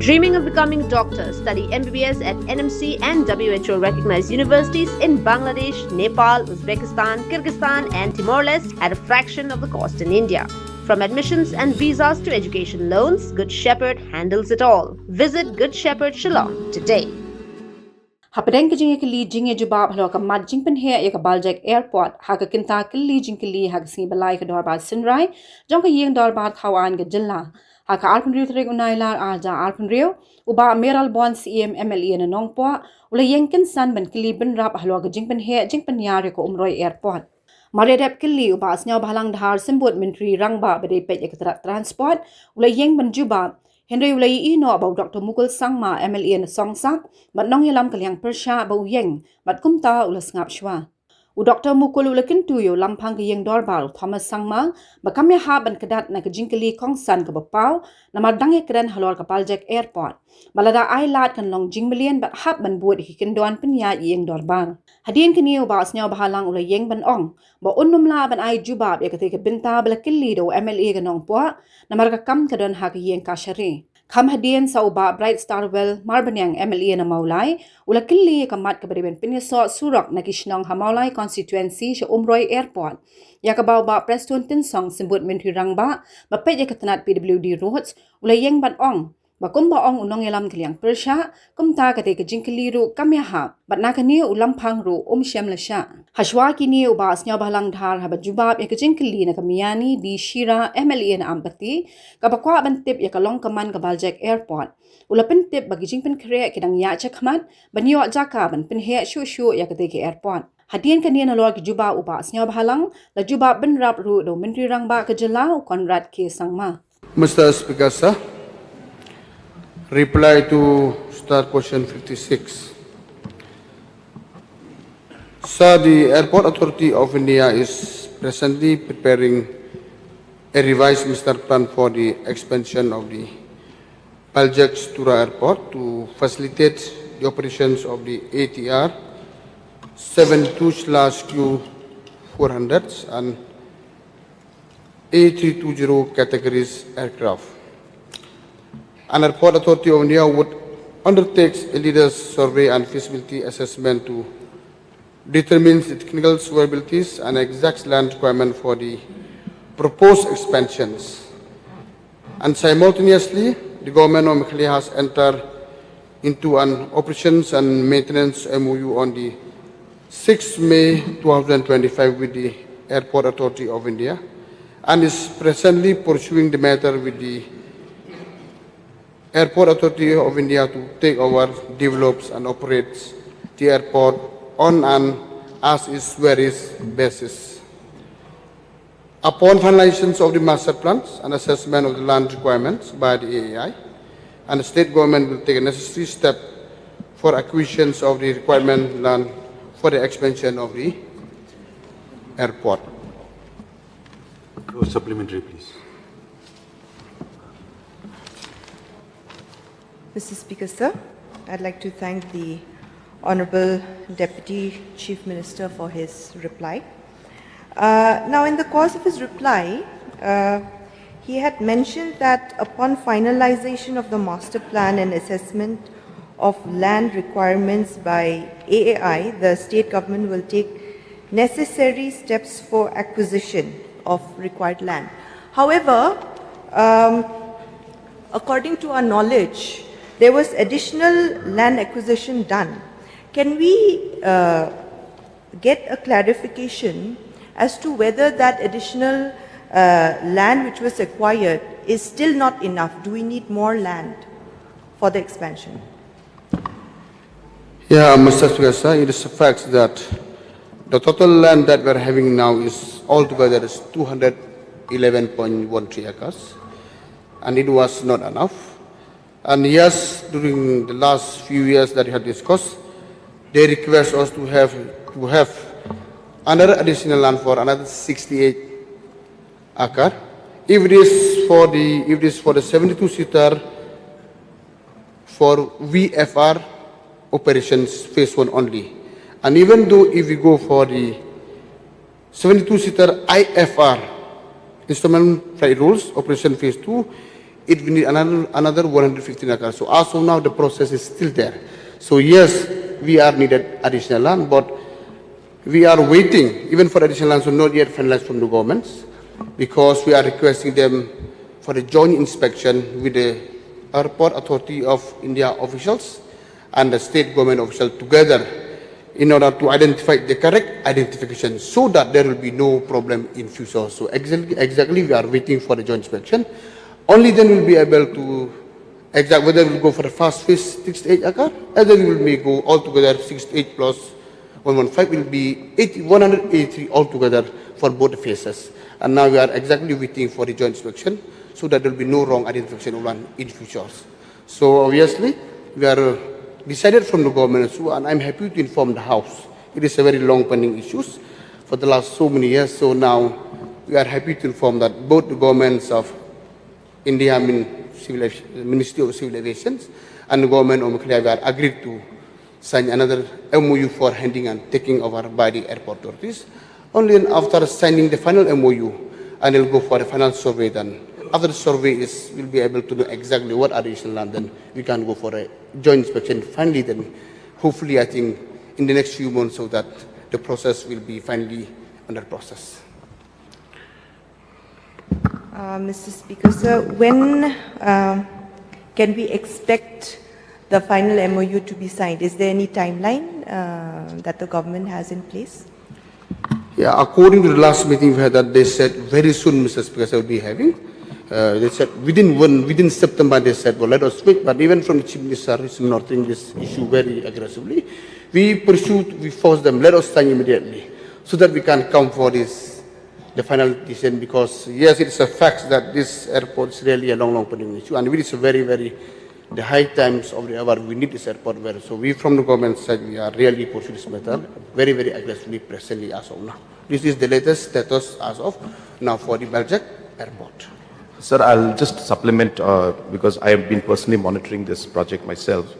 Dreaming of becoming doctors, study MBBS at NMC and WHO recognized universities in Bangladesh, Nepal, Uzbekistan, Kyrgyzstan and Timor-Leste at a fraction of the cost in India. From admissions and visas to education loans, Good Shepherd handles it all. Visit Good Shepherd Shillong today. Hapadeng ke Jingkylli jinge jubab halo ka mat jingpen he ya ka Baljek airport ha ka kinta killi Jingkylli ha ka si balai ka dorbat sinrai jong ka yeng dorbat khawan ga jilla ha ka arpun riu trek unailar aja arpun riu uba meral bon CM MLA na Nongpoh ula yengkin san ban killi Bynrap halo ka jingpen he jingpen yar ko umroi airport Mare dep killi uba asnyaw balang dhar simbut menteri rangba bade pej ya transport ula yeng ban jubab Henry ulai ino about Dr. Mukul sangma MLA na songsak, bat nong yalam kaliang persya bau yeng, bat kumta ulas ngap shwa. U Dr. Mukul ulakin tuyo Lamphang ke yeng dorbal Thomas sangma, bakam Ïahap ban Kdat na ke Jingkylli kongsan ke bapau, na madang keren halor ke Baljek airport. Balada ai lat kan long jingmelian bat hap ban buat hikindon penya yeng dorbal. Hadien kini uba asnyaw bahalang ulai yeng ban ong, ba unnum la ban ai jubab ya ketika binta bala killi do MLA ke Nongpoh, na marga kam kadon ha ke yeng kasyari. Kam hadien sa uba Bright Star Well marbanyang MLA na maulay, ula killi kamat kabariben piniso surok na kishnong hamaulay constituency sa Umroy Airport. Ya kabaw ba prestun tinsong simbut menteri rangba, bapet ya katanat PWD roads, ula yeng ban ong. Bakum ba ong unong yalam kaliang persya, kumta kate ke Jingkylli ru kam Ïahap, bat nakani u Lamphang ru syam lasya. Hashwa kini u ba asnyaw bahalang dhar habat jubab ya ke Jingkylli na kamiyani di Shira MLA na ampati, kabakwa bantip ya kalong kaman ke Baljek airport. Ula pentip bagi jingpen kere kidang ya chakmat, banyo jaka ban penhe shu ya kate ke airport. Hadien kanian na lor ke jubab u ba asnyaw bahalang, la jubab Bynrap ru do menteri rangba ke Jelau Konrad ke sangma. Mr. Speaker, sir. Reply to start question 56. Sir, the Airport Authority of India is presently preparing a revised master plan for the expansion of the Baljek Airport to facilitate the operations of the Atiar 72/Q400s and A320 categories aircraft. An Airport Authority of India would undertake a leaders survey and feasibility assessment to determine the technical suitabilities and exact land requirement for the proposed expansions. And simultaneously, the government of Meghalaya has entered into an operations and maintenance MOU on the 6th May 2025 with the Airport Authority of India and is presently pursuing the matter with the Airport Authority of India to take over, develops and operates the airport on an as-is where-is basis. Upon finalization of the master plans and assessment of the land requirements by the AAI, and the state government will take a necessary step for acquisitions of the requirement land for the expansion of the airport. Supplementary, please. Mr. Speaker, sir, I'd like to thank the Honorable Deputy Chief Minister for his reply. Now, in the course of his reply, he had mentioned that upon finalization of the master plan and assessment of land requirements by AAI, the state government will take necessary steps for acquisition of required land. However, according to our knowledge, there was additional land acquisition done. Can we get a clarification as to whether that additional land which was acquired is still not enough? Do we need more land for the expansion? Yeah, Mr. Speaker, it is a fact that the total land that we're having now is altogether is 211.13 acres, and it was not enough. And yes, during the last few years that we have discussed, they request us to have another additional land for another 68 acre. If it is for the 72-seater for VFR operations phase 1 only, and even though if we go for the 72-seater IFR instrument flight rules operation phase 2, it will need another 115 acres. So as of now, the process is still there. So yes, we are needed additional land, but we are waiting even for additional land, so not yet finalized from the governments, because we are requesting them for a joint inspection with the Airport Authority of India officials and the state government officials together in order to identify the correct identification so that there will be no problem in future. So exactly we are waiting for the joint inspection. Only then we'll be able to exact whether we'll go for the first phase 68 acre, and then we will go altogether 68 plus 115 will be 183 altogether for both phases. And now we are exactly waiting for the joint inspection so that there will be no wrong identification of land in future. So obviously we are decided from the government, and I'm happy to inform the House. It is a very long pending issues for the last so many years. So now we are happy to inform that both the governments of India, Ministry of Civil Aviation, and the government of Meghalaya are agreed to sign another MOU for handing and taking over by the airport authorities. Only after signing the final MOU, and we'll go for a final survey then. After the survey we'll be able to know exactly what additional land, then we can go for a joint inspection. Finally then, hopefully I think in the next few months, so that the process will be finally under process. Mr. Speaker, sir, when can we expect the final MOU to be signed? Is there any timeline that the government has in place? Yeah, according to the last meeting we had, that they said very soon, Mr. Speaker, they will be having. They said within September, they said, well, let us wait. But even from the Chief Minister is ignoring this issue very aggressively. We forced them, let us sign immediately, so that we can come for the final decision, because yes, it's a fact that this airport is really a long pending issue, and it is a very, the high times of the hour, we need this airport well. So we from the government side, we are really pursuing this matter very aggressively presently as of now. This is the latest status as of now for the Baljek airport. Sir, I'll just supplement because I have been personally monitoring this project myself.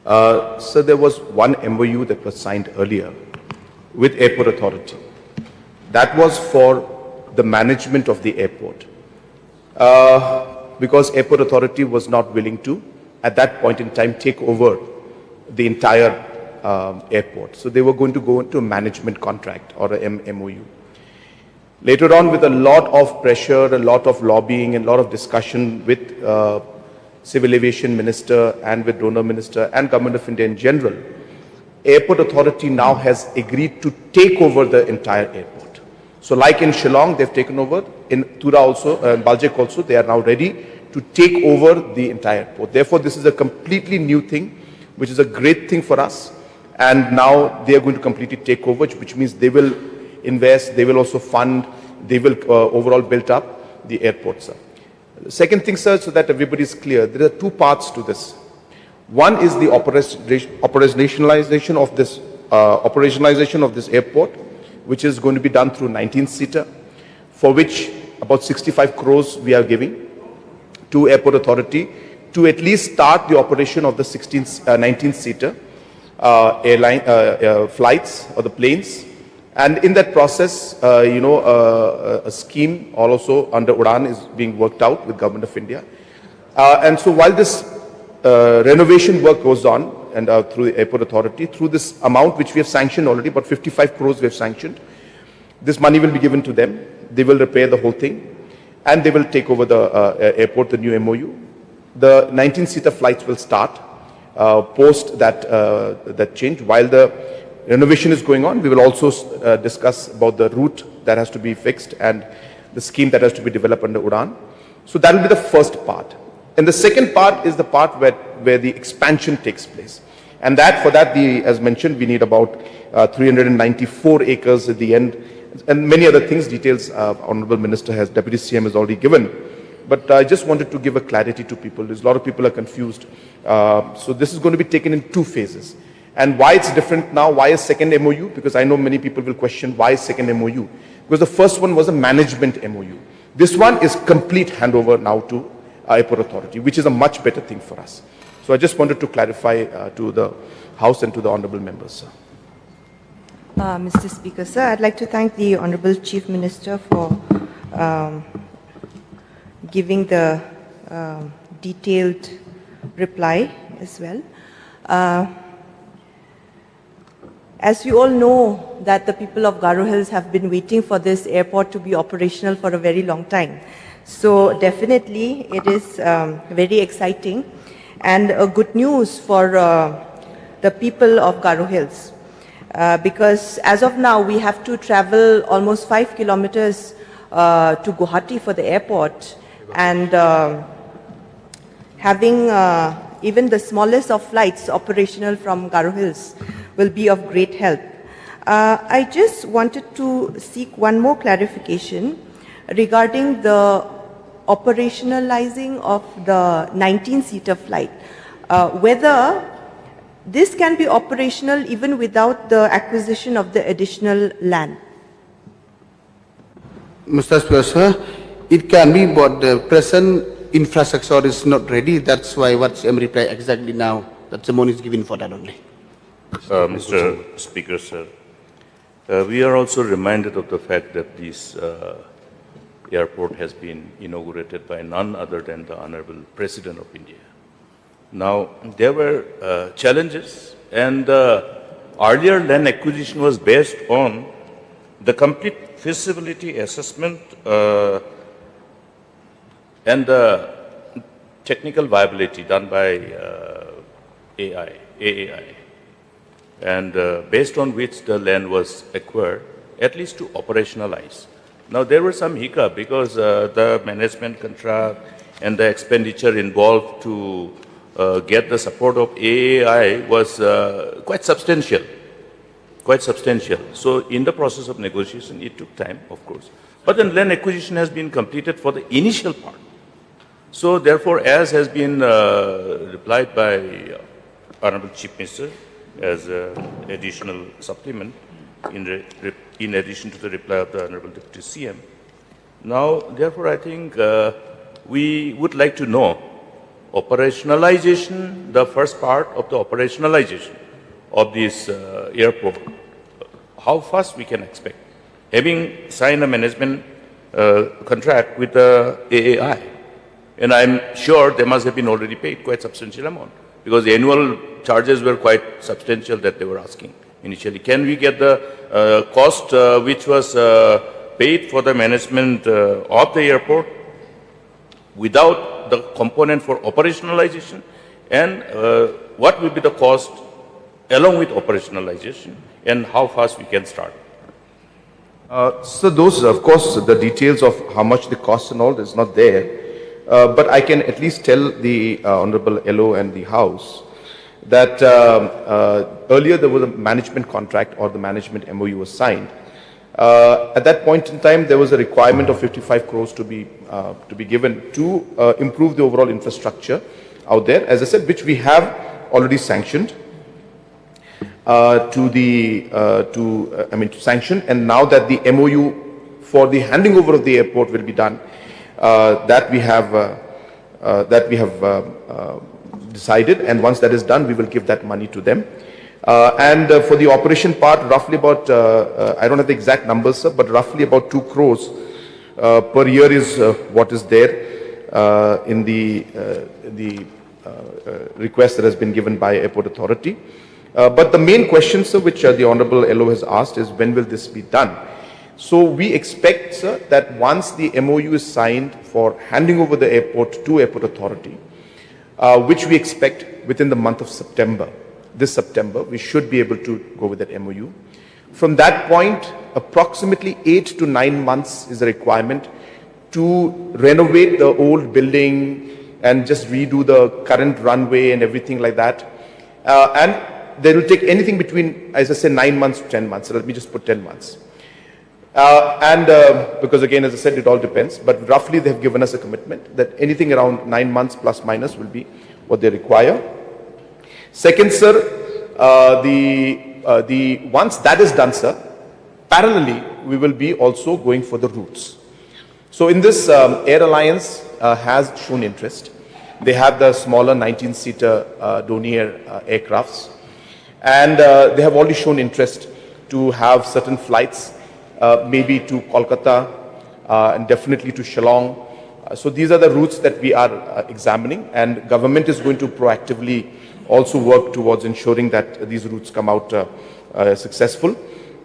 So there was one MOU that was signed earlier with Airport Authority. That was for the management of the airport. Because Airport Authority was not willing to, at that point in time, take over the entire airport. So they were going to go into a management contract or a MOU. Later on, with a lot of pressure, a lot of lobbying, and a lot of discussion with Civil Aviation Minister and with Donor Minister and Government of India in general, Airport Authority now has agreed to take over the entire airport. So like in Shillong, they've taken over, in Tura also, Baljek also, they are now ready to take over the entire airport. Therefore, this is a completely new thing, which is a great thing for us. And now they are going to completely take over, which means they will invest, they will also fund, they will overall build up the airport, sir. The second thing, sir, so that everybody is clear, there are two parts to this. One is the operationalization of this airport, which is going to be done through 19-seater, for which about 65 crores we are giving to Airport Authority to at least start the operation of the 19-seater flights or the planes. And in that process, a scheme also under UDAN is being worked out with Government of India. And so while this renovation work goes on, and through the Airport Authority, through this amount which we have sanctioned already, about 55 crores we have sanctioned, this money will be given to them. They will repair the whole thing, and they will take over the airport, the new MOU. The 19-seater flights will start post that change. While the renovation is going on, we will also discuss about the route that has to be fixed and the scheme that has to be developed under UDAN. So that will be the first part. And the second part is the part where the expansion takes place. And for that, as mentioned, we need about 394 acres at the end, and many other things, details Honorable Minister Deputy CM has already given. But I just wanted to give a clarity to people. There's a lot of people are confused. So this is going to be taken in two phases. And why it's different now, why a second MOU? Because I know many people will question why second MOU. Because the first one was a management MOU. This one is complete handover now to Airport Authority, which is a much better thing for us. So I just wanted to clarify to the House and to the Honourable Members, sir. Mr. Speaker, sir, I'd like to thank the Honourable Chief Minister for giving the detailed reply as well. As you all know, that the people of Garo Hills have been waiting for this airport to be operational for a very long time. So definitely it is very exciting and good news for the people of Garo Hills. Because as of now, we have to travel almost 5 kilometers to Guwahati for the airport, and having even the smallest of flights operational from Garo Hills will be of great help. I just wanted to seek one more clarification regarding the operationalizing of the 19-seater flight, whether this can be operational even without the acquisition of the additional land. Mr. Speaker, it can be, but the present infrastructure is not ready. That's why what I'm replying exactly now, that the money is given for that only. Mr. Speaker, sir, we are also reminded of the fact that this airport has been inaugurated by none other than the Honorable President of India. Now, there were challenges, and earlier land acquisition was based on the complete feasibility assessment and the technical viability done by AAI, and based on which the land was acquired, at least to operationalize. Now, there were some hiccup because the management contract and the expenditure involved to get the support of AAI was quite substantial. So in the process of negotiation, it took time, of course. But then land acquisition has been completed for the initial part. So therefore, as has been replied by Honorable Chief Minister as additional supplement in addition to the reply of the Honorable Deputy CM. Now, therefore, I think we would like to know operationalization, the first part of the operationalization of this airport, how fast we can expect, having signed a management contract with the AAI. And I'm sure they must have been already paid quite substantial amount because the annual charges were quite substantial that they were asking initially. Can we get the cost which was paid for the management of the airport without the component for operationalization, and what will be the cost along with operationalization, and how fast we can start? So those, of course, the details of how much the cost and all is not there. But I can at least tell the Honorable LO and the House that earlier there was a management contract or the management MOU was signed. At that point in time, there was a requirement of 55 crores to be given to improve the overall infrastructure out there, as I said, which we have already sanctioned to sanction. And now that the MOU for the handing over of the airport will be done, that we have decided, and once that is done, we will give that money to them. And for the operation part, roughly about, I don't have the exact numbers, sir, but roughly about 2 crores per year is what is there in the request that has been given by Airport Authority. But the main question, sir, which the Honorable LO has asked is, when will this be done? So we expect, sir, that once the MOU is signed for handing over the airport to Airport Authority, which we expect within the month of September, this September, we should be able to go with that MOU. From that point, approximately 8 to 9 months is the requirement to renovate the old building and just redo the current runway and everything like that. And they will take anything between, as I say, 9 months to 10 months. So let me just put 10 months. Because again, as I said, it all depends, but roughly they have given us a commitment that anything around 9 months plus minus will be what they require. Second, sir, once that is done, sir, parallelly, we will be also going for the routes. So in this, Air Alliance has shown interest. They have the smaller 19-seater Dornier aircrafts, and they have already shown interest to have certain flights, maybe to Kolkata and definitely to Shillong, So these are the routes that we are examining, and government is going to proactively also work towards ensuring that these routes come out successful.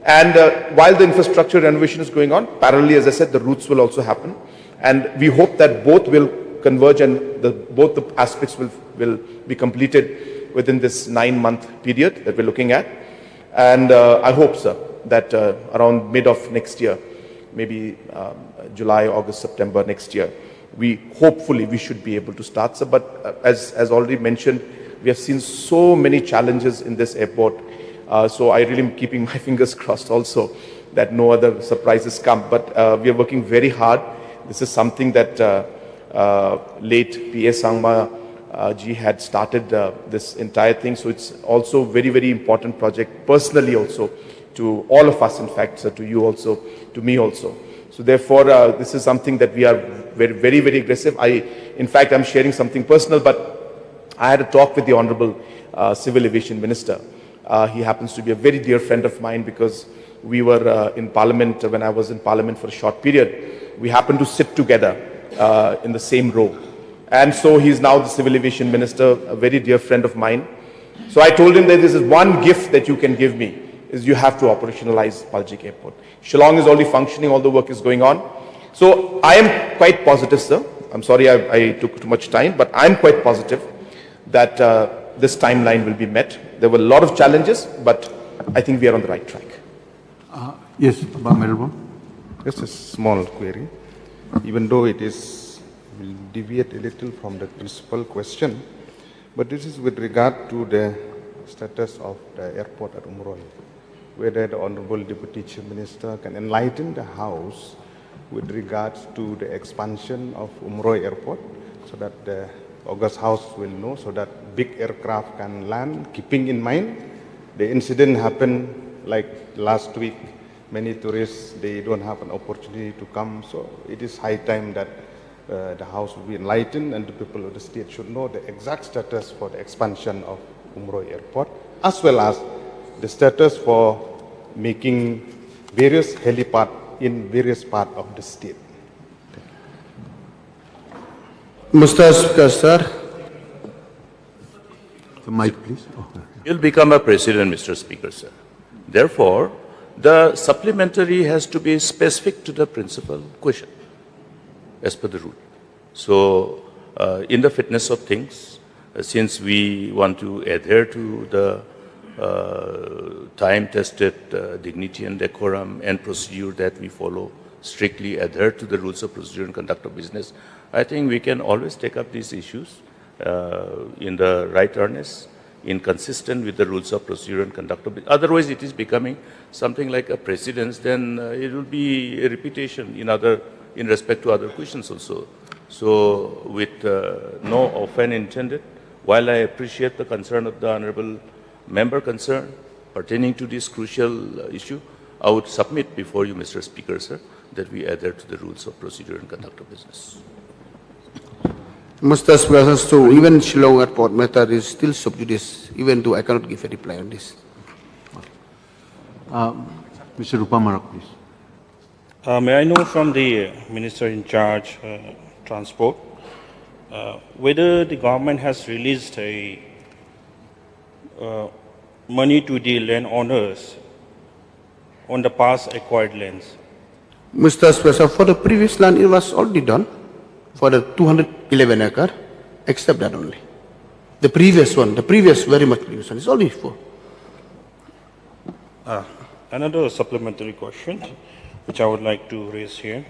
And while the infrastructure renovation is going on, parallelly, as I said, the routes will also happen. And we hope that both will converge and both the aspects will be completed within this 9-month period that we're looking at. And I hope, sir, that around mid of next year, maybe July, August, September next year, hopefully we should be able to start, sir. But as already mentioned, we have seen so many challenges in this airport. So I really am keeping my fingers crossed also that no other surprises come. But we are working very hard. This is something that late P.S. Sangma ji had started this entire thing. So it's also very, very important project personally also to all of us, in fact, to you also, to me also. So therefore, this is something that we are very, very, very aggressive. In fact, I'm sharing something personal, but I had a talk with the Honorable Civil Aviation Minister. He happens to be a very dear friend of mine because we were in Parliament, when I was in Parliament for a short period. We happened to sit together in the same row. And so he's now the Civil Aviation Minister, a very dear friend of mine. So I told him that this is one gift that you can give me, is you have to operationalize Baljek Airport. Shillong is already functioning, all the work is going on. So I am quite positive, sir. I'm sorry I took too much time, but I'm quite positive that this timeline will be met. There were a lot of challenges, but I think we are on the right track. Yes, Honorable. Just a small query. Even though it will deviate a little from the principal question, but this is with regard to the status of the airport at Umroi. Whether the Honorable Deputy Chief Minister can enlighten the House with regards to the expansion of Umroi Airport, so that the August House will know, so that big aircraft can land, keeping in mind the incident happened like last week. Many tourists, they don't have an opportunity to come, so it is high time that the House will be enlightened and the people of the state should know the exact status for the expansion of Umroi Airport, as well as the status for making various helipads in various parts of the state. Mr. Speaker, sir. The mic, please. You'll become a president, Mr. Speaker, sir. Therefore, the supplementary has to be specific to the principal question, as per the rule. So, in the fitness of things, since we want to adhere to the time-tested dignity and decorum and procedure that we follow, strictly adhere to the rules of procedure and conduct of business, I think we can always take up these issues in the right earnest, inconsistent with the rules of procedure and conduct of business. Otherwise, it is becoming something like a precedence, then it will be a repetition in respect to other questions also. So, with no offense intended, while I appreciate the concern of the Honorable Member concerned pertaining to this crucial issue, I would submit before you, Mr. Speaker, sir, that we adhere to the rules of procedure and conduct of business. Mr. Speaker, so even Shillong Airport matter is still sub judice, even though I cannot give a reply on this. Mr. Rupamarak, please. May I know from the Minister in charge, Transport, whether the government has released a money to the landowners on the past acquired lands? Mr. Speaker, for the previous land, it was already done for the 211 acre, except that only. The previous one, very much previous one, is already for. Another supplementary question, which I would like to raise here.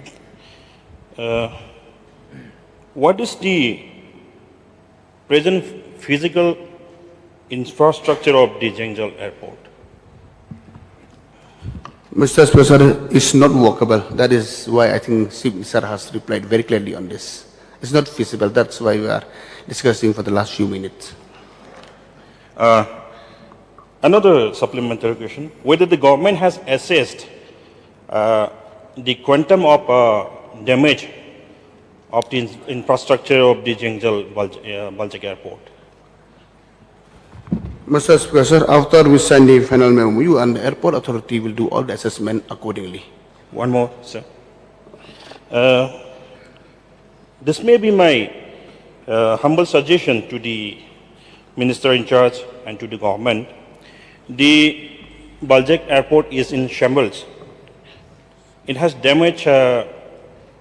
What is the present physical infrastructure of the Jingkylli Airport? Mr. Speaker, it's not workable. That is why I think Sir has replied very clearly on this. It's not feasible. That's why we are discussing for the last few minutes. Another supplementary question, whether the government has assessed the quantum of damage of the infrastructure of the Jingkylli Baljek Airport. Mr. Speaker, sir, after we sign the final memo, you and the airport authority will do all the assessment accordingly. One more, sir. This may be my humble suggestion to the minister in charge and to the government. The Baljek airport is in shambles. It has damage,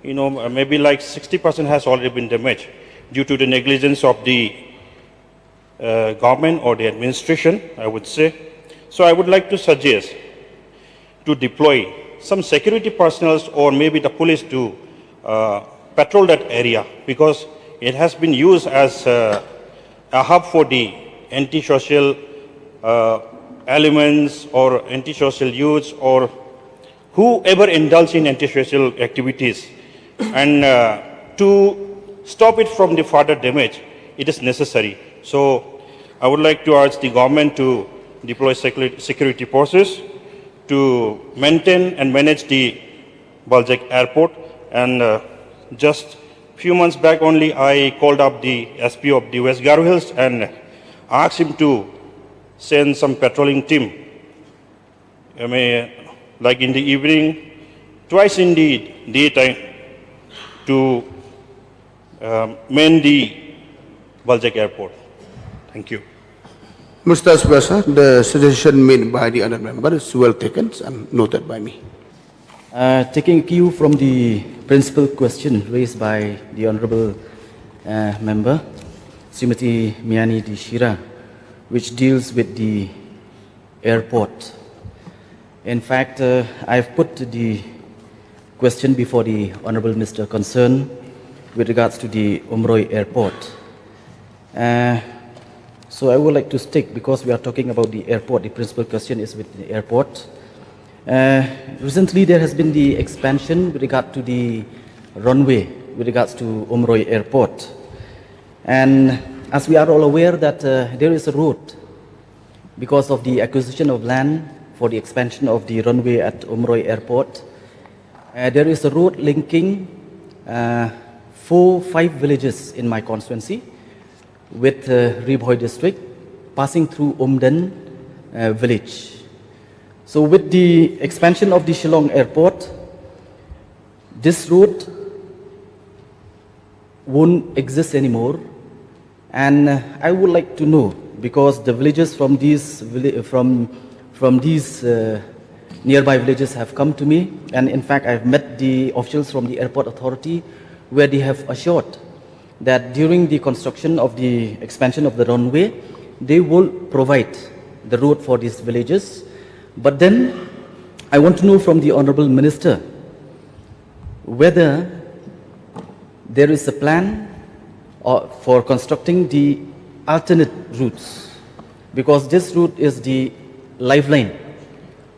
maybe like 60% has already been damaged due to the negligence of the government or the administration, I would say. So I would like to suggest to deploy some security personnel or maybe the police to patrol that area, because it has been used as a hub for the antisocial elements or antisocial youths or whoever indulge in antisocial activities. And to stop it from the further damage, it is necessary. So I would like to urge the government to deploy security forces to maintain and manage the Baljek airport. And just few months back only, I called up the SP of the West Garo Hills and asked him to send some patrolling team, like in the evening, twice in the daytime, to man the Baljek airport. Thank you. Mr. Speaker, the suggestion made by the other member is well taken and noted by me. Taking cue from the principal question raised by the Honourable Member, Srimati Miani Di Shira, which deals with the airport. In fact, I've put the question before the Honourable Minister concerned with regards to the Umroi airport. So I would like to stick, because we are talking about the airport, the principal question is with the airport. Recently there has been the expansion with regard to the runway with regards to Umroi airport. And as we are all aware that there is a road, because of the acquisition of land for the expansion of the runway at Umroi airport, there is a road linking 4-5 villages in my constituency with Ribhoi district, passing through Umden village. So with the expansion of the Shillong airport, this road won't exist anymore. And I would like to know, because the villagers from these nearby villages have come to me, and in fact I've met the officials from the airport authority, where they have assured that during the construction of the expansion of the runway, they will provide the road for these villages. But then I want to know from the Honourable Minister whether there is a plan for constructing the alternate routes, because this route is the lifeline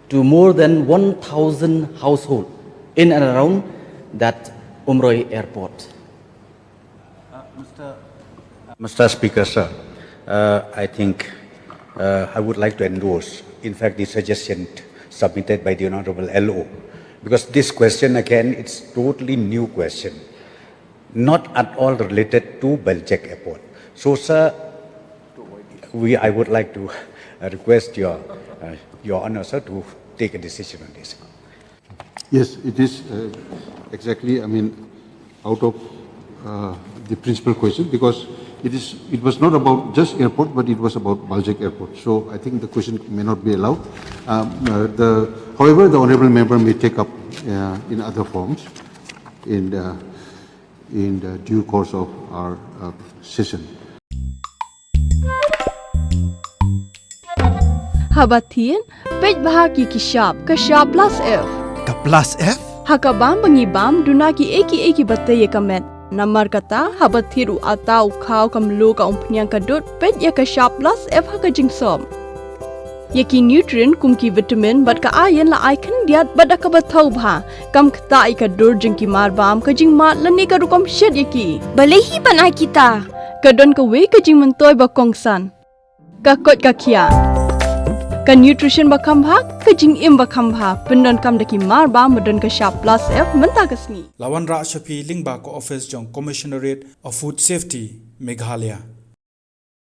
to more than 1,000 households in and around that Umroi airport. Mr. Speaker, sir, I think I would like to endorse, in fact, the suggestion submitted by the Honorable LO, because this question, again, it's totally new question, not at all related to Baljek airport. So, sir, I would like to request your Honour, sir, to take a decision on this. Yes, it is exactly, out of the principal question, because it was not about just airport, but it was about Baljek airport. So I think the question may not be allowed. However, the honourable member may take up in other forms in the due course of our session. Habatin, pej bahagi kishap, kashap plus F. Ka plus F? Hakabam bangibam, dunaki eki bataye kamet. Namar kata, habathiru atau kau kamlu ka umpnyang kadut, pej ya kashap plus F haka jingsom. Yaki nutrient kumki vitamin bat ka ayan la icon diat bat akabatau bha. Kam kata ikadur jingki marbam ka jing mat lani ka rukom shed yaki. Balehi banai kita. Kadon ka we ka jing mentoy bakongsan. Ka kot ka kia. Ka nutrition bakam bha, ka jing im bakam bha. Pendon kam daki marba medon ka sharp plus F menta kasni. Lawan Ra Shafi Lingba ko office jong Commissionerate of Food Safety, Meghalaya.